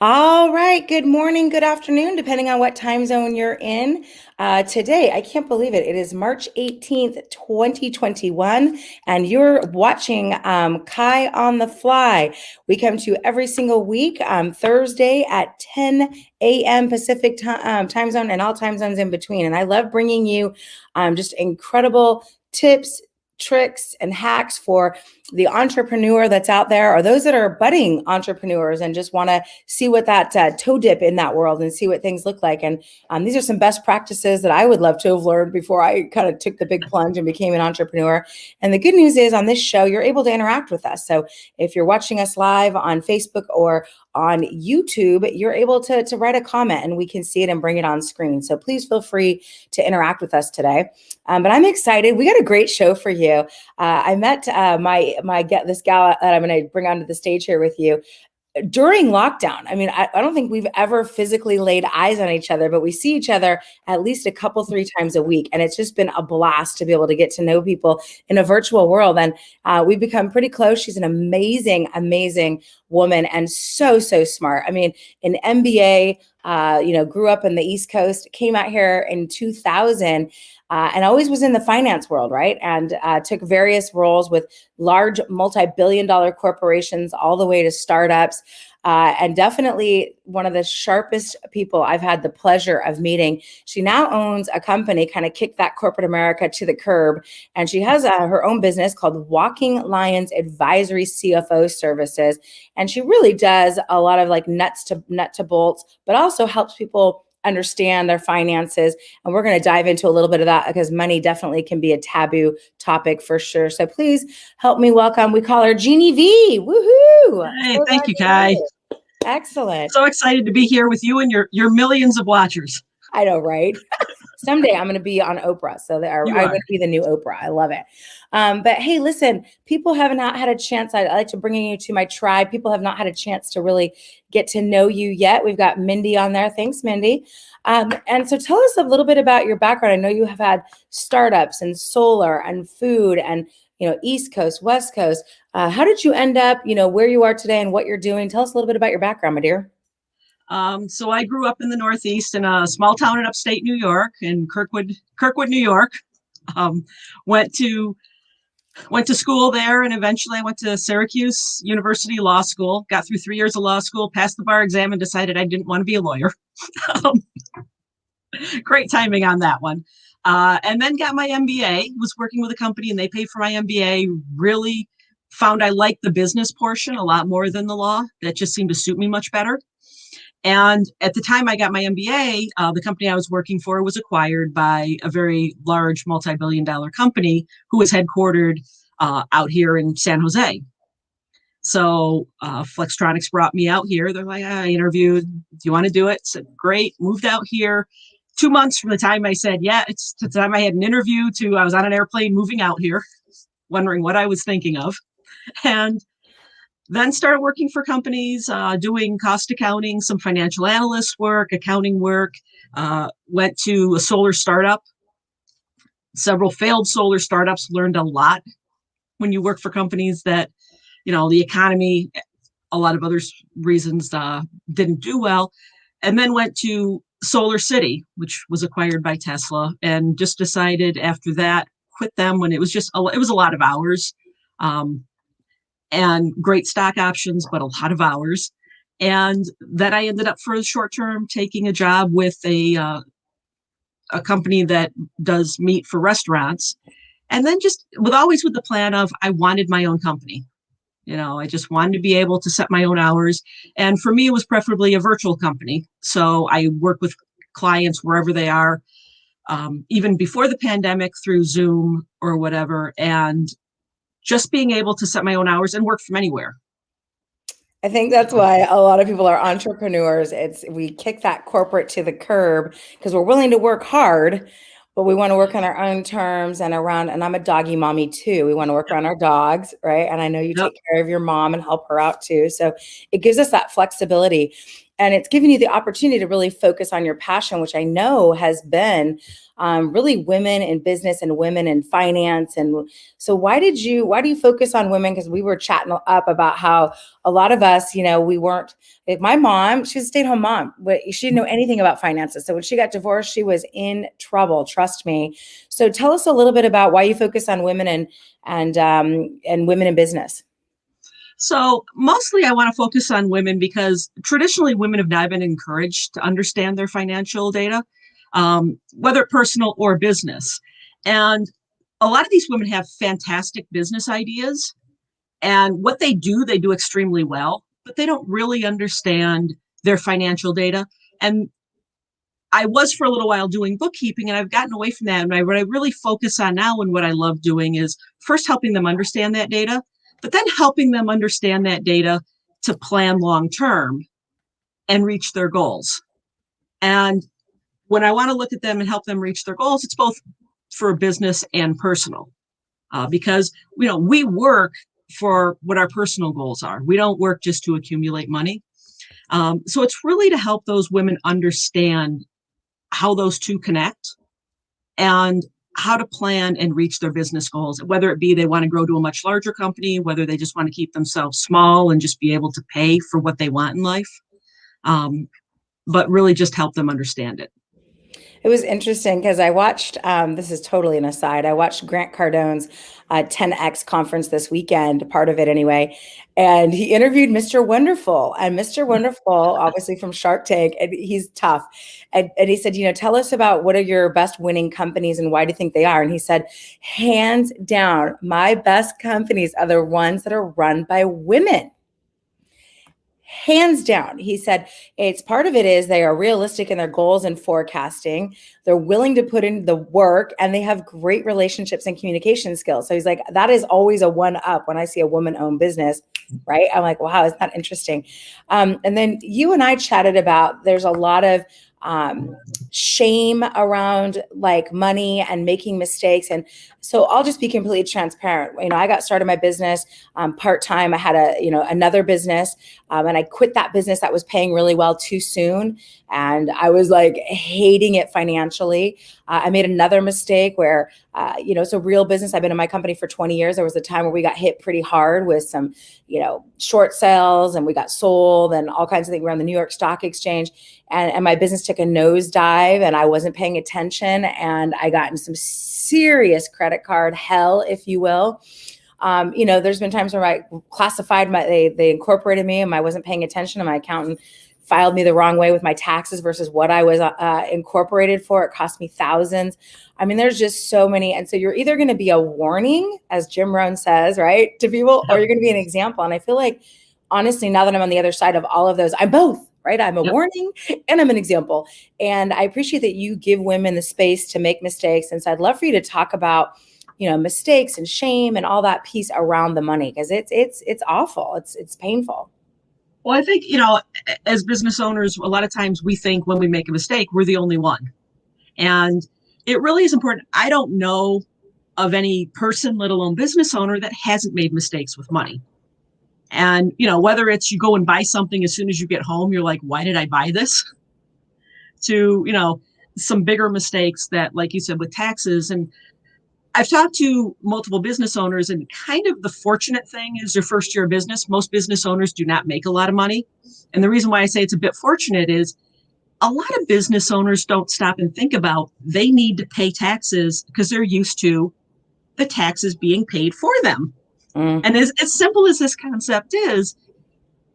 All right. Good morning, good afternoon, depending on what time zone you're in. Today, I can't believe it. It is March 18th, 2021, and you're watching Kai on the Fly. We come to you every single week, Thursday at 10 a.m. Pacific time zone and all time zones in between. And I love bringing you just incredible tips, tricks, and hacks for the entrepreneur that's out there, or those that are budding entrepreneurs and just want to see what that toe dip in that world and see what things look like. And these are some best practices that I would love to have learned before I kind of took the big plunge and became an entrepreneur. And the good news is on this show, you're able to interact with us. So if you're watching us live on Facebook or on YouTube, you're able to write a comment and we can see it and bring it on screen. So please feel free to interact with us today. But I'm excited. We got a great show for you. I met this gal that I'm going to bring onto the stage here with you during lockdown. I mean, I don't think we've ever physically laid eyes on each other, but we see each other at least a couple, 3 times a week. And it's just been a blast to be able to get to know people in a virtual world. And we've become pretty close. She's an amazing, amazing woman and so, so smart. I mean, an MBA, grew up in the East Coast, came out here in 2000, and always was in the finance world, right? And took various roles with large multi-billion-dollar corporations all the way to startups. And definitely one of the sharpest people I've had the pleasure of meeting. She now owns a company, kind of kicked that corporate America to the curb. And she has her own business called Walking Lions Advisory CFO Services. And she really does a lot of like nut to bolts, but also helps people understand their finances. And we're going to dive into a little bit of that because money definitely can be a taboo topic for sure. So please help me welcome. We call her Jeanne V. Woohoo! Hey, thank you, Kai. Excellent. So excited to be here with you and your millions of watchers. I know, right? Someday I'm going to be on Oprah. So I'm going to be the new Oprah. I love it. But hey, listen, people have not had a chance. I like to bring you to my tribe. People have not had a chance to really get to know you yet. We've got Mindy on there. Thanks, Mindy. And so tell us a little bit about your background. I know you have had startups and solar and food and East Coast, West Coast. How did you end up, where you are today and what you're doing? Tell us a little bit about your background, my dear. So I grew up in the Northeast in a small town in upstate New York, in Kirkwood, New York. Went to school there, and eventually I went to Syracuse University Law School. Got through 3 years of law school, passed the bar exam, and decided I didn't want to be a lawyer. Great timing on that one. And then got my MBA. Was working with a company, and they paid for my MBA. Really found I liked the business portion a lot more than the law. That just seemed to suit me much better. And at the time I got my MBA, the company I was working for was acquired by a very large multi-billion-dollar company who was headquartered out here in San Jose. So Flextronics brought me out here. They're like, I interviewed. Do you want to do it? Said, great. Moved out here. 2 months from the time I said, yeah, it's the time I had an interview to I was on an airplane moving out here, wondering what I was thinking of. And then started working for companies, doing cost accounting, some financial analyst work, accounting work, went to a solar startup, several failed solar startups, learned a lot when you work for companies that, the economy, a lot of other reasons didn't do well, and then went to Solar City, which was acquired by Tesla, and just decided after that, quit them when it was a lot of hours. And great stock options, but a lot of hours. And then I ended up for the short term taking a job with a company that does meat for restaurants. And then just always with the plan of I wanted my own company. I just wanted to be able to set my own hours. And for me, it was preferably a virtual company. So I work with clients wherever they are, even before the pandemic through Zoom or whatever. And just being able to set my own hours and work from anywhere. I think that's why a lot of people are entrepreneurs. We kick that corporate to the curb because we're willing to work hard, but we want to work on our own terms and I'm a doggy mommy too. We want to work around our dogs, right? And I know you take care of your mom and help her out too. So it gives us that flexibility. and it's given you the opportunity to really focus on your passion, which I know has been really women in business and women in finance. And so why do you focus on women? Because we were chatting up about how a lot of us, we weren't, like my mom, she was a stay-at-home mom, but she didn't know anything about finances. So when she got divorced, she was in trouble, trust me. So tell us a little bit about why you focus on women and women in business. So mostly I want to focus on women because traditionally women have not been encouraged to understand their financial data, whether personal or business. And a lot of these women have fantastic business ideas. And what they do extremely well, but they don't really understand their financial data. And I was for a little while doing bookkeeping, and I've gotten away from that. And what I really focus on now and what I love doing is first helping them understand that data, but then helping them understand that data to plan long term and reach their goals. And when I want to look at them and help them reach their goals, it's both for business and personal, because we work for what our personal goals are. We don't work just to accumulate money. So it's really to help those women understand how those two connect and how to plan and reach their business goals, whether it be they want to grow to a much larger company, whether they just want to keep themselves small and just be able to pay for what they want in life, but really just help them understand it. It was interesting because I watched, this is totally an aside, I watched Grant Cardone's 10X conference this weekend, part of it anyway, and he interviewed Mr. Wonderful. And Mr. Wonderful, obviously from Shark Tank, and he's tough. And he said, tell us about what are your best winning companies and why do you think they are? And he said, hands down, my best companies are the ones that are run by women. Hands down. He said it's part of it is they are realistic in their goals and forecasting. They're willing to put in the work and they have great relationships and communication skills. So he's like, that is always a one up when I see a woman owned business, right? I'm like, wow, isn't that interesting? And then you and I chatted about there's a lot of shame around like money and making mistakes. And so I'll just be completely transparent. I got started my business part-time. I had another business and I quit that business that was paying really well too soon. And I was like hating it financially. I made another mistake where, it's a real business. I've been in my company for 20 years. There was a time where we got hit pretty hard with some, short sales and we got sold and all kinds of things. We're on the New York Stock Exchange and my business took a nosedive and I wasn't paying attention and I got in some serious credit card hell, if you will. There's been times where I classified they incorporated me and I wasn't paying attention and my accountant filed me the wrong way with my taxes versus what I was incorporated for. It cost me thousands. I mean, there's just so many. And so you're either going to be a warning, as Jim Rohn says, right, to people, or you're going to be an example. And I feel like, honestly, now that I'm on the other side of all of those, I'm both, right? I'm a warning and I'm an example. And I appreciate that you give women the space to make mistakes. And so I'd love for you to talk about mistakes and shame and all that piece around the money, because it's awful. It's painful. Well, I think, as business owners, a lot of times we think when we make a mistake, we're the only one. And it really is important. I don't know of any person, let alone business owner, that hasn't made mistakes with money. And, whether it's you go and buy something as soon as you get home, you're like, why did I buy this? To, some bigger mistakes that, like you said, with taxes. And I've talked to multiple business owners, and kind of the fortunate thing is your first year of business. Most business owners do not make a lot of money. And the reason why I say it's a bit fortunate is a lot of business owners don't stop and think about they need to pay taxes because they're used to the taxes being paid for them. And as simple as this concept is,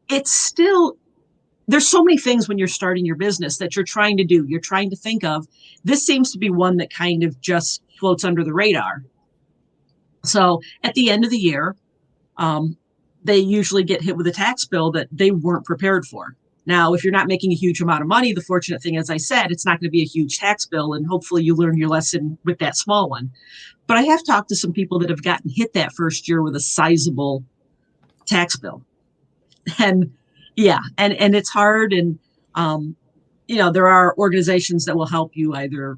it's still, there's so many things when you're starting your business that you're trying to do, you're trying to think of. This seems to be one that kind of just floats under the radar. So at the end of the year, they usually get hit with a tax bill that they weren't prepared for. Now, if you're not making a huge amount of money, the fortunate thing, as I said, it's not going to be a huge tax bill, and hopefully you learn your lesson with that small one. But I have talked to some people that have gotten hit that first year with a sizable tax bill. And and it's hard. And, there are organizations that will help you either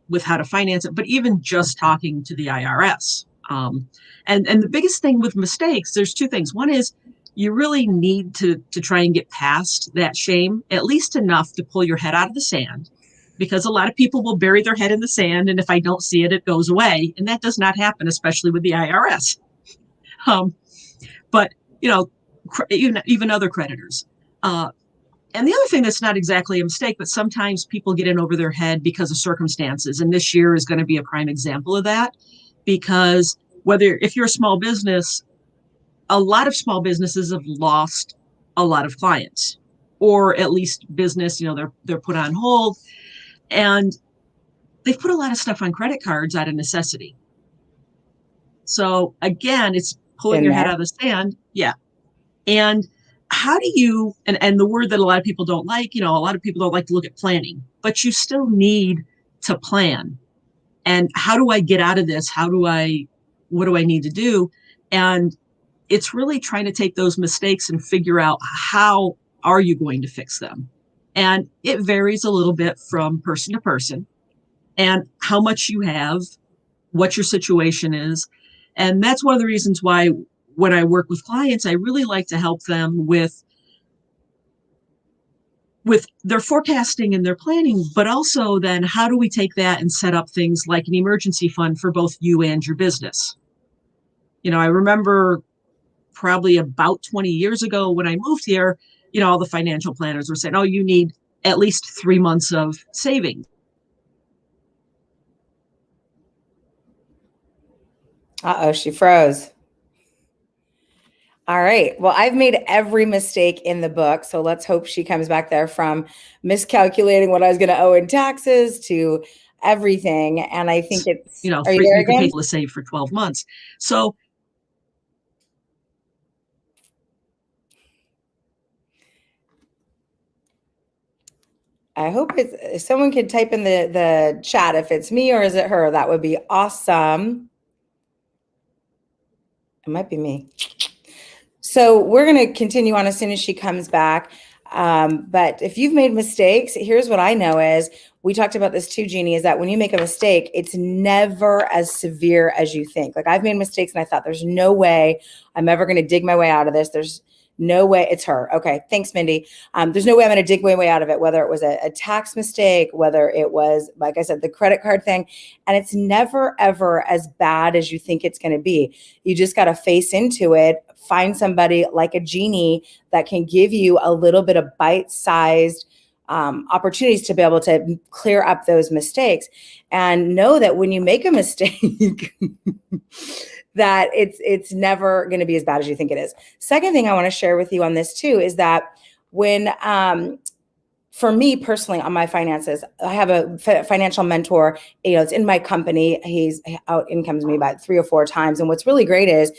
with how to finance it, but even just talking to the IRS. And the biggest thing with mistakes, there's two things. One is you really need to try and get past that shame, at least enough to pull your head out of the sand, because a lot of people will bury their head in the sand, and if I don't see it, it goes away, and that does not happen, especially with the IRS. But even other creditors. And the other thing that's not exactly a mistake, but sometimes people get in over their head because of circumstances, and this year is going to be a prime example of that, because if you're a small business, a lot of small businesses have lost a lot of clients, or at least business, they're put on hold, and they've put a lot of stuff on credit cards out of necessity. So again, it's pulling your head out of the sand. Yeah. And how do you, and the word that a lot of people don't like, a lot of people don't like to look at planning, but you still need to plan. And how do I get out of this? What do I need to do? And it's really trying to take those mistakes and figure out how are you going to fix them. And it varies a little bit from person to person, and how much you have, what your situation is. And that's one of the reasons why when I work with clients, I really like to help them with their forecasting and their planning, but also then how do we take that and set up things like an emergency fund for both you and your business? I remember probably about 20 years ago when I moved here, all the financial planners were saying, oh, you need at least 3 months of savings. Uh-oh, she froze. All right. Well, I've made every mistake in the book. So let's hope she comes back there, from miscalculating what I was going to owe in taxes to everything. And I think it's, are you there again? To save for 12 months. So I hope if someone could type in the chat if it's me or is it her. That would be awesome. It might be me. So we're going to continue on as soon as she comes back. But if you've made mistakes, here's what I know is, we talked about this too, Jeannie, is that when you make a mistake, it's never as severe as you think. Like, I've made mistakes and I thought there's no way I'm ever going to dig my way out of this. There's no way. It's her. Okay. Thanks, Mindy. There's no way I'm going to dig my way out of it, whether it was a tax mistake, whether it was, like I said, the credit card thing. And it's never, ever as bad as you think it's going to be. You just got to face into it. Find somebody like a Jeannie that can give you a little bit of bite-sized opportunities to be able to clear up those mistakes, and know that when you make a mistake, that it's never going to be as bad as you think it is. Second thing I want to share with you on this too is that when for me personally on my finances, I have a financial mentor, it's in my company. He's out incomes me about 3 or 4 times. And what's really great is,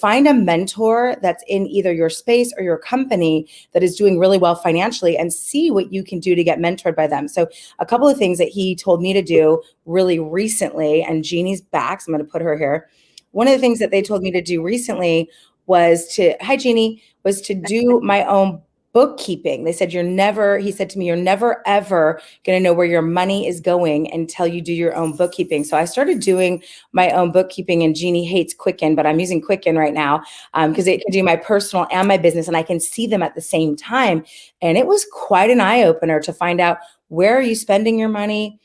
find a mentor that's in either your space or your company that is doing really well financially, and see what you can do to get mentored by them. So a couple of things that he told me to do really recently, and Jeannie's back, so I'm going to put her here. One of the things that they told me to do recently was hi Jeannie, was to do my own bookkeeping. They said, he said to me, you're never, ever going to know where your money is going until you do your own bookkeeping. So I started doing my own bookkeeping, and Jeannie hates Quicken, but I'm using Quicken right now because it can do my personal and my business, and I can see them at the same time. And it was quite an eye opener to find out, where are you spending your money?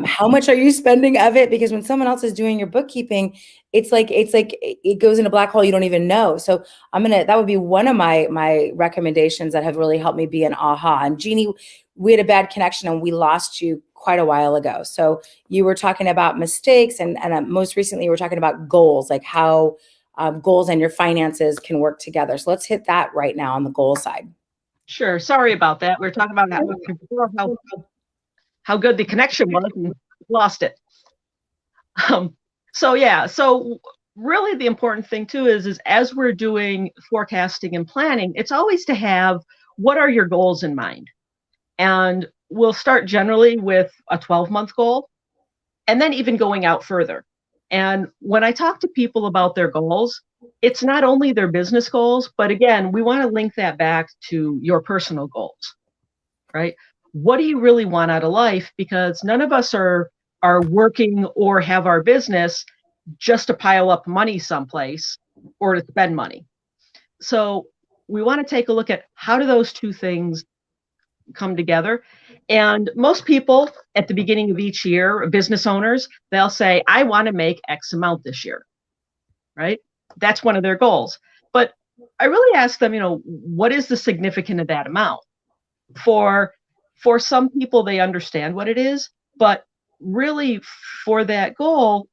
How much are you spending of it? Because when someone else is doing your bookkeeping, it's like it goes in a black hole you don't even know. So that would be one of my recommendations that have really helped me be an aha. And Jeannie, we had a bad connection and we lost you quite a while ago. So you were talking about mistakes, and most recently you were talking about goals, like how goals and your finances can work together. So let's hit that right now on the goal side. Sure. Sorry about that. We were talking about how good the connection was, and lost it. So really the important thing too is as we're doing forecasting and planning, it's always to have, what are your goals in mind? And we'll start generally with a 12-month goal, and then even going out further. And when I talk to people about their goals, it's not only their business goals, but again, we want to link that back to your personal goals, right? What do you really want out of life? Because none of us are working or have our business just to pile up money someplace or to spend money. So we want to take a look at how do those two things come together. And most people at the beginning of each year, business owners, they'll say, I want to make X amount this year, right? That's one of their goals. But I really ask them, what is the significance of that amount? For some people, they understand what it is, but really for that goal,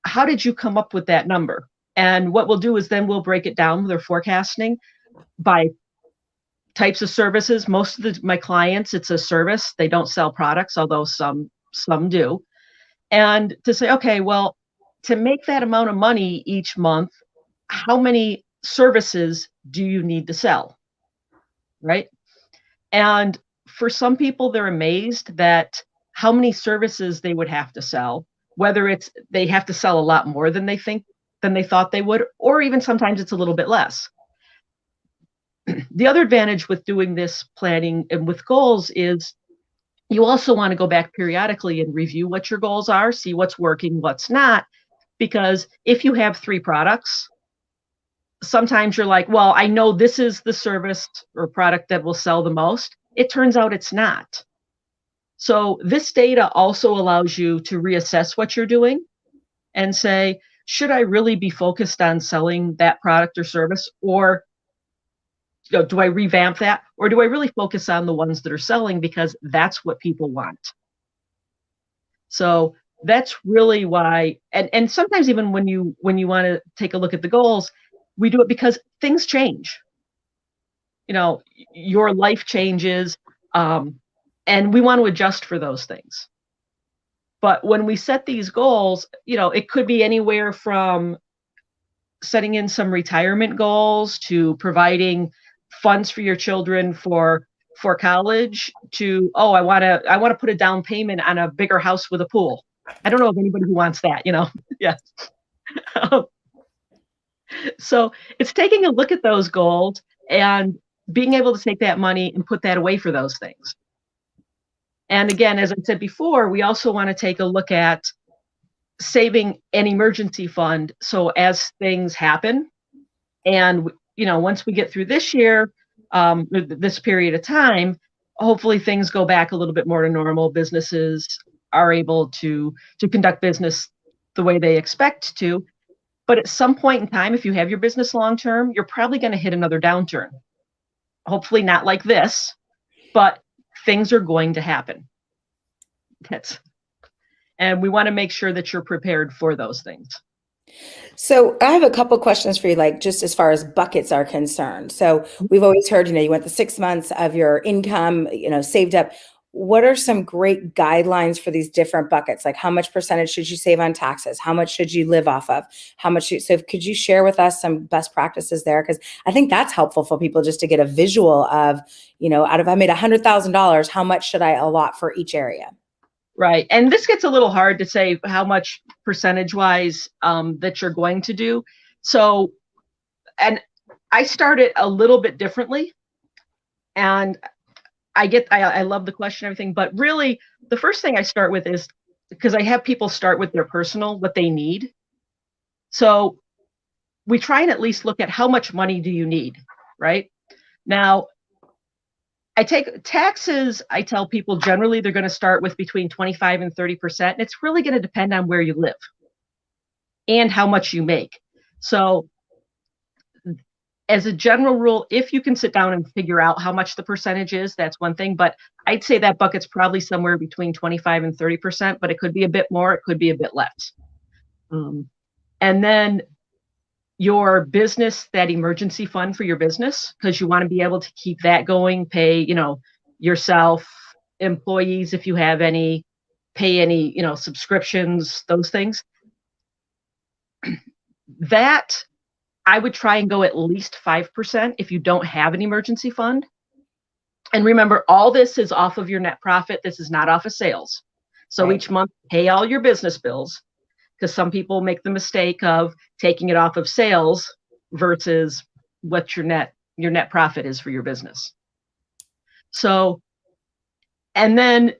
how did you come up with that number? And what we'll do is then we'll break it down with our forecasting by types of services. Most of my clients, it's a service. They don't sell products, although some do. And to say, okay, well, to make that amount of money each month, how many services do you need to sell? Right? And for some people, they're amazed that how many services they would have to sell, whether it's they have to sell a lot more than they thought they would, or even sometimes it's a little bit less. The other advantage with doing this planning and with goals is you also want to go back periodically and review what your goals are, see what's working, what's not. Because if you have 3 products, sometimes you're like, well, I know this is the service or product that will sell the most. It turns out it's not. So this data also allows you to reassess what you're doing and say, should I really be focused on selling that product or service? Or do I revamp that? Or do I really focus on the ones that are selling because that's what people want? So that's really why, and sometimes even when you want to take a look at the goals, we do it because things change. Your life changes, and we want to adjust for those things. But when we set these goals, it could be anywhere from setting in some retirement goals to providing funds for your children for college to, I want to put a down payment on a bigger house with a pool. I don't know of anybody who wants that, Yeah. So it's taking a look at those goals and being able to take that money and put that away for those things. And again, as I said before, we also want to take a look at saving an emergency fund. So as things happen, and once we get through this year, this period of time, hopefully things go back a little bit more to normal. Businesses are able to conduct business the way they expect to. But at some point in time, if you have your business long term, you're probably going to hit another downturn. Hopefully not like this, but things are going to happen. And we want to make sure that you're prepared for those things. So I have a couple questions for you, like just as far as buckets are concerned. So we've always heard, you went the 6 months of your income, saved up. What are some great guidelines for these different buckets? Like how much percentage should you save on taxes? How much should you live off of? So could you share with us some best practices there? Because I think that's helpful for people just to get a visual of, out of I made $100,000, how much should I allot for each area? Right. And this gets a little hard to say how much percentage wise that you're going to do. So, and I started a little bit differently, and I love the question and everything, but really the first thing I start with is, because I have people start with their personal, what they need. So we try and at least look at how much money do you need, right? Now, I take taxes, I tell people generally they're going to start with between 25 and 30%. And it's really going to depend on where you live and how much you make. So as a general rule, if you can sit down and figure out how much the percentage is, that's one thing. But I'd say that bucket's probably somewhere between 25 and 30%, but it could be a bit more, it could be a bit less. And then your business, that emergency fund for your business, because you want to be able to keep that going, pay, yourself, employees, if you have any, pay any, subscriptions, those things. That I would try and go at least 5% if you don't have an emergency fund. And remember, all this is off of your net profit. This is not off of sales. So Each month, pay all your business bills, because some people make the mistake of taking it off of sales versus what your net profit is for your business. So, and then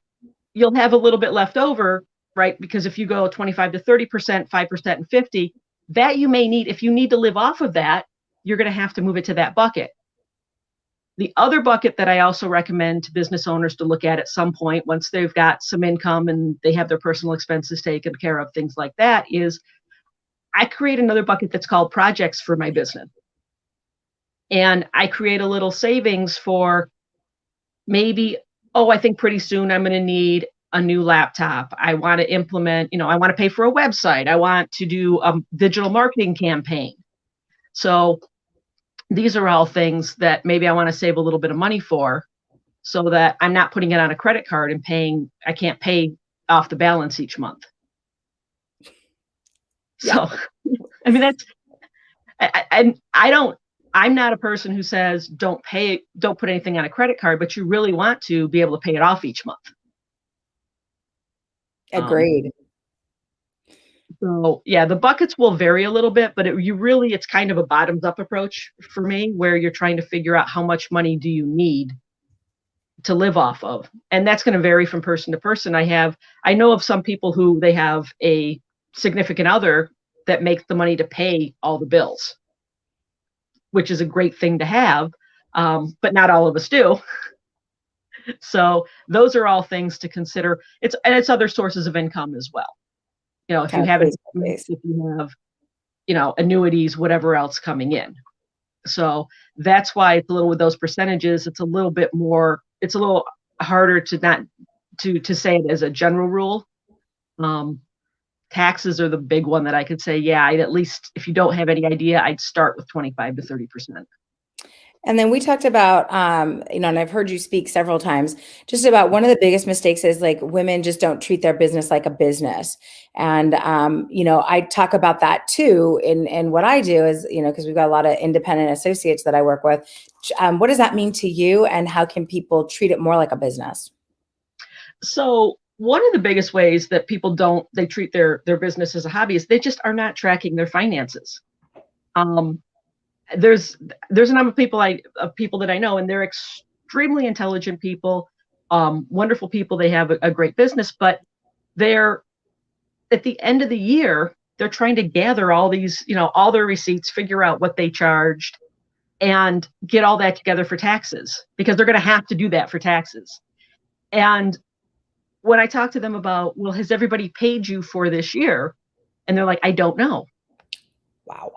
you'll have a little bit left over, right? Because if you go 25 to 30%, 5% and 50%, that you may need, if you need to live off of that, you're going to have to move it to that bucket. The other bucket that I also recommend to business owners to look at some point, once they've got some income and they have their personal expenses taken care of, things like that, is I create another bucket that's called projects for my business. And I create a little savings for maybe, I think pretty soon I'm going to need a new laptop. I want to implement, I want to pay for a website. I want to do a digital marketing campaign. So these are all things that maybe I want to save a little bit of money for, so that I'm not putting it on a credit card and I can't pay off the balance each month. Yeah. So, I mean, I'm not a person who says don't put anything on a credit card, but you really want to be able to pay it off each month. Agreed. So yeah, the buckets will vary a little bit, but it's kind of a bottoms up approach for me, where you're trying to figure out how much money do you need to live off of. And that's going to vary from person to person. I know of some people who they have a significant other that makes the money to pay all the bills, which is a great thing to have. But not all of us do. So those are all things to consider. It's other sources of income as well. If you have annuities, whatever else coming in. So that's why it's a little, with those percentages, it's a little harder to say it as a general rule. Taxes are the big one that I could say, I'd at least, if you don't have any idea, I'd start with 25 to 30%. And then we talked about, and I've heard you speak several times, just about one of the biggest mistakes is like women just don't treat their business like a business. And, I talk about that too. In what I do is, because we've got a lot of independent associates that I work with. What does that mean to you, and how can people treat it more like a business? So one of the biggest ways that people they treat their business as a hobby is they just are not tracking their finances. There's a number of people that I know, and they're extremely intelligent people, wonderful people. They have a great business, but they're at the end of the year, they're trying to gather all these, all their receipts, figure out what they charged, and get all that together for taxes, because they're going to have to do that for taxes. And when I talk to them about, well, has everybody paid you for this year? And they're like, I don't know. Wow.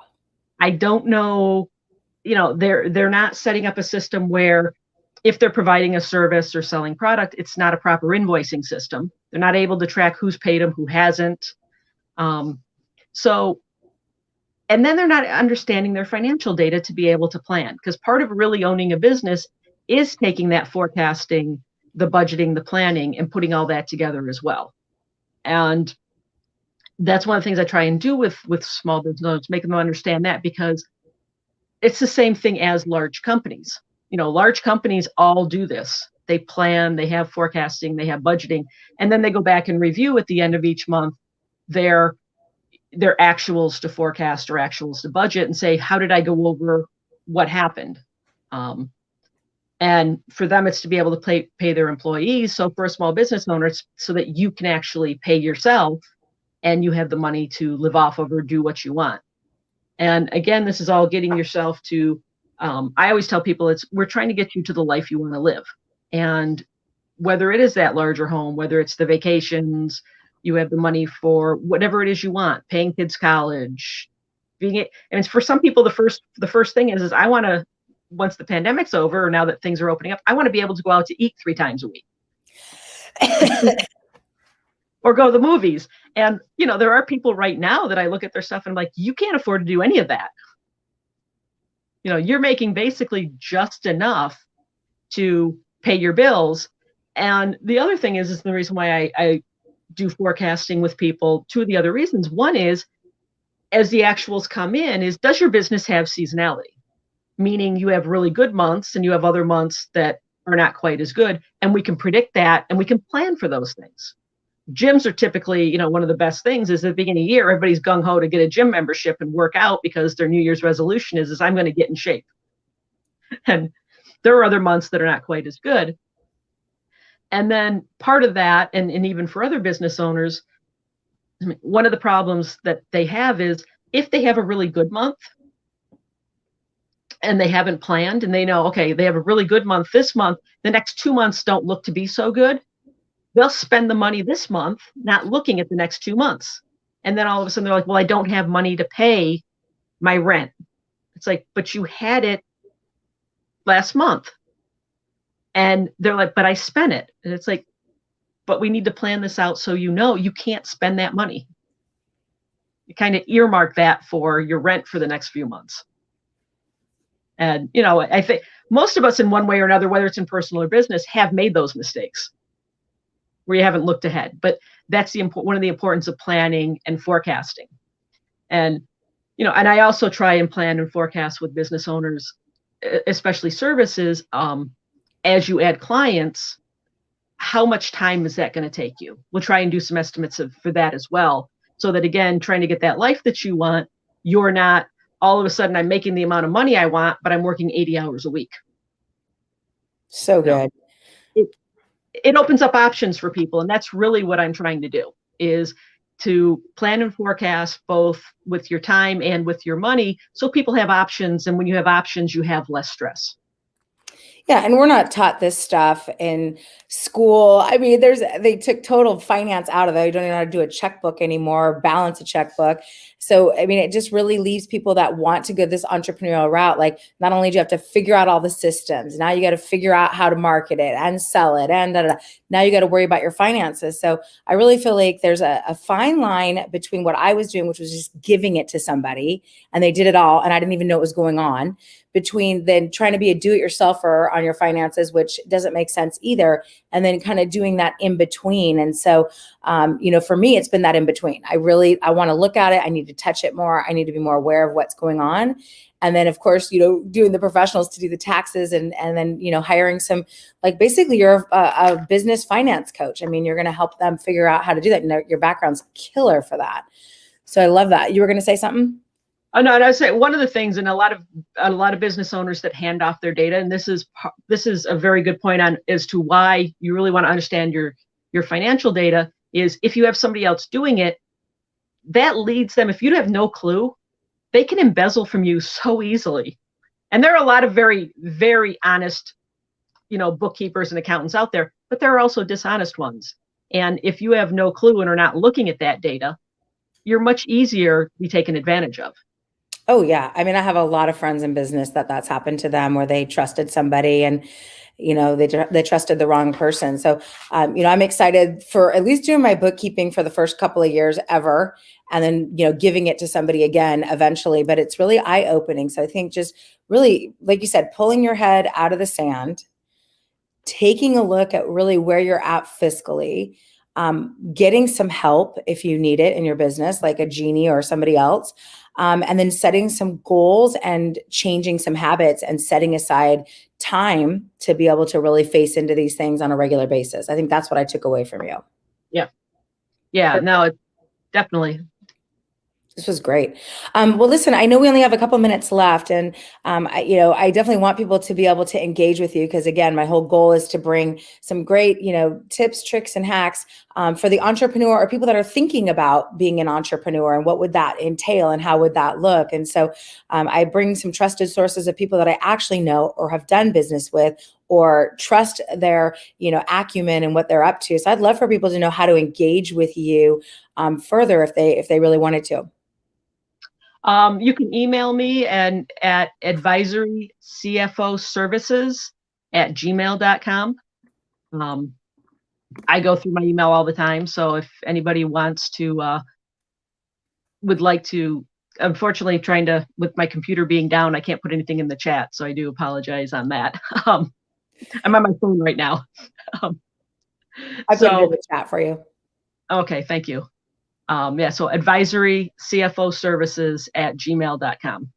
I don't know, they're not setting up a system where if they're providing a service or selling product, it's not a proper invoicing system. They're not able to track who's paid them, who hasn't. And then they're not understanding their financial data to be able to plan, because part of really owning a business is taking that forecasting, the budgeting, the planning, and putting all that together as well. And that's one of the things I try and do with small business owners, making them understand that, because it's the same thing as large companies. Large companies all do this. They plan, they have forecasting, they have budgeting, and then they go back and review at the end of each month their actuals to forecast or actuals to budget, and say, how did I go over what happened? And for them, it's to be able to pay their employees. So for a small business owner, it's so that you can actually pay yourself, and you have the money to live off of or do what you want. And again, this is all getting yourself to, I always tell people, we're trying to get you to the life you want to live. And whether it is that larger home, whether it's the vacations, you have the money for whatever it is you want, paying kids college, and for some people, the first thing is I want to, once the pandemic's over, or now that things are opening up, I want to be able to go out to eat 3 times a week. Or go to the movies. And, there are people right now that I look at their stuff and I'm like, you can't afford to do any of that. You're making basically just enough to pay your bills. And the other thing is the reason why I do forecasting with people. 2 of the other reasons. One is, as the actuals come in, is, does your business have seasonality? Meaning you have really good months and you have other months that are not quite as good. And we can predict that, and we can plan for those things. Gyms are typically, one of the best things is at the beginning of the year, everybody's gung-ho to get a gym membership and work out, because their New Year's resolution is I'm going to get in shape. And there are other months that are not quite as good. And then part of that, and even for other business owners, one of the problems that they have is, if they have a really good month, and they haven't planned, and they know, okay, they have a really good month this month, the next 2 months don't look to be so good, they'll spend the money this month, not looking at the next 2 months. And then all of a sudden they're like, well, I don't have money to pay my rent. It's like, but you had it last month. And they're like, but I spent it. And it's like, but we need to plan this out so you know you can't spend that money. You kind of earmark that for your rent for the next few months. And, you know, I think most of us in one way or another, whether it's in personal or business, have made those mistakes where you haven't looked ahead. But that's one of the importance of planning and forecasting. And, you know, and I also try and plan and forecast with business owners, especially services, as you add clients, how much time is that going to take you? We'll try and do some estimates for that as well. So that, again, trying to get that life that you want, you're not all of a sudden I'm making the amount of money I want, but I'm working 80 hours a week. So good. It opens up options for people. And that's really what I'm trying to do, is to plan and forecast both with your time and with your money, so people have options. And when you have options, you have less stress. Yeah, and we're not taught this stuff in school. I mean, they took total finance out of it. You don't even know how to do a checkbook anymore, balance a checkbook. So, I mean, it just really leaves people that want to go this entrepreneurial route. Like, not only do you have to figure out all the systems, now you got to figure out how to market it and sell it, and now you got to worry about your finances. So I really feel like there's a fine line between what I was doing, which was just giving it to somebody, and they did it all, and I didn't even know it was going on, between then trying to be a do-it-yourselfer on your finances, which doesn't make sense either, and then kind of doing that in between. And so, you know, for me, it's been that in between. I want to look at it. I need to touch it more. I need to be more aware of what's going on. And then, of course, you know, doing the professionals to do the taxes, and then, you know, hiring some, like, basically you're a business finance coach. I mean, you're going to help them figure out how to do that. And your background's killer for that. So I love that. You were going to say something? Oh, no, and I would say one of the things, and a lot of business owners that hand off their data, and this is a very good point on as to why you really want to understand your financial data, is if you have somebody else doing it, that leads them, if you have no clue, they can embezzle from you so easily. And there are a lot of very, very honest, you know, bookkeepers and accountants out there, but there are also dishonest ones. And if you have no clue and are not looking at that data, you're much easier to be taken advantage of. Oh, yeah. I mean, I have a lot of friends in business that's happened to them, where they trusted somebody and, you know, they trusted the wrong person. So, you know, I'm excited for at least doing my bookkeeping for the first couple of years ever, and then, you know, giving it to somebody again eventually. But it's really eye-opening. So I think just really, like you said, pulling your head out of the sand, taking a look at really where you're at fiscally, getting some help if you need it in your business, like a Jeanne or somebody else, and then setting some goals and changing some habits and setting aside time to be able to really face into these things on a regular basis. I think that's what I took away from you. Yeah. Yeah. No, it definitely. This was great. Well, listen, I know we only have a couple minutes left, and I definitely want people to be able to engage with you, because, again, my whole goal is to bring some great, you know, tips, tricks, and hacks for the entrepreneur, or people that are thinking about being an entrepreneur, and what would that entail and how would that look. And so I bring some trusted sources of people that I actually know or have done business with, or trust their, you know, acumen and what they're up to. So I'd love for people to know how to engage with you further if they really wanted to. You can email me at advisorycfoservices@gmail.com. I go through my email all the time. So if anybody wants to, would like to, unfortunately, with my computer being down, I can't put anything in the chat. So I do apologize on that. I'm on my phone right now. I put it in the chat for you. Okay, thank you. So advisorycfoservices@gmail.com.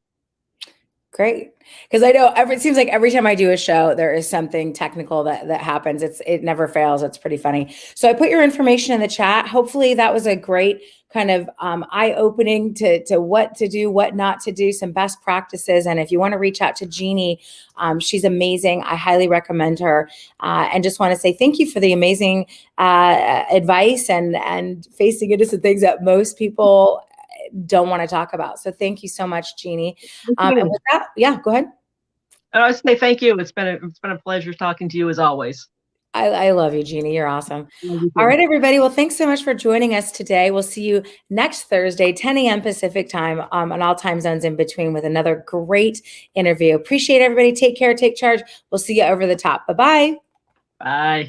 Great. Because I know it seems like every time I do a show, there is something technical that happens. It never fails. It's pretty funny. So I put your information in the chat. Hopefully that was a great kind of eye-opening to what to do, what not to do, some best practices. And if you want to reach out to Jeanne, she's amazing. I highly recommend her. And just want to say thank you for the amazing advice and facing into some things that most people don't want to talk about. So thank you so much, Jeanne. And with that, yeah, go ahead. And I say thank you. It's been a pleasure talking to you as always. I love you, Jeannie. You're awesome. Love you All too. right, everybody. Well, thanks so much for joining us today. We'll see you next Thursday, 10 a.m. Pacific time, on all time zones in between, with another great interview. Appreciate everybody. Take care. Take charge. We'll see you over the top. Bye-bye. Bye.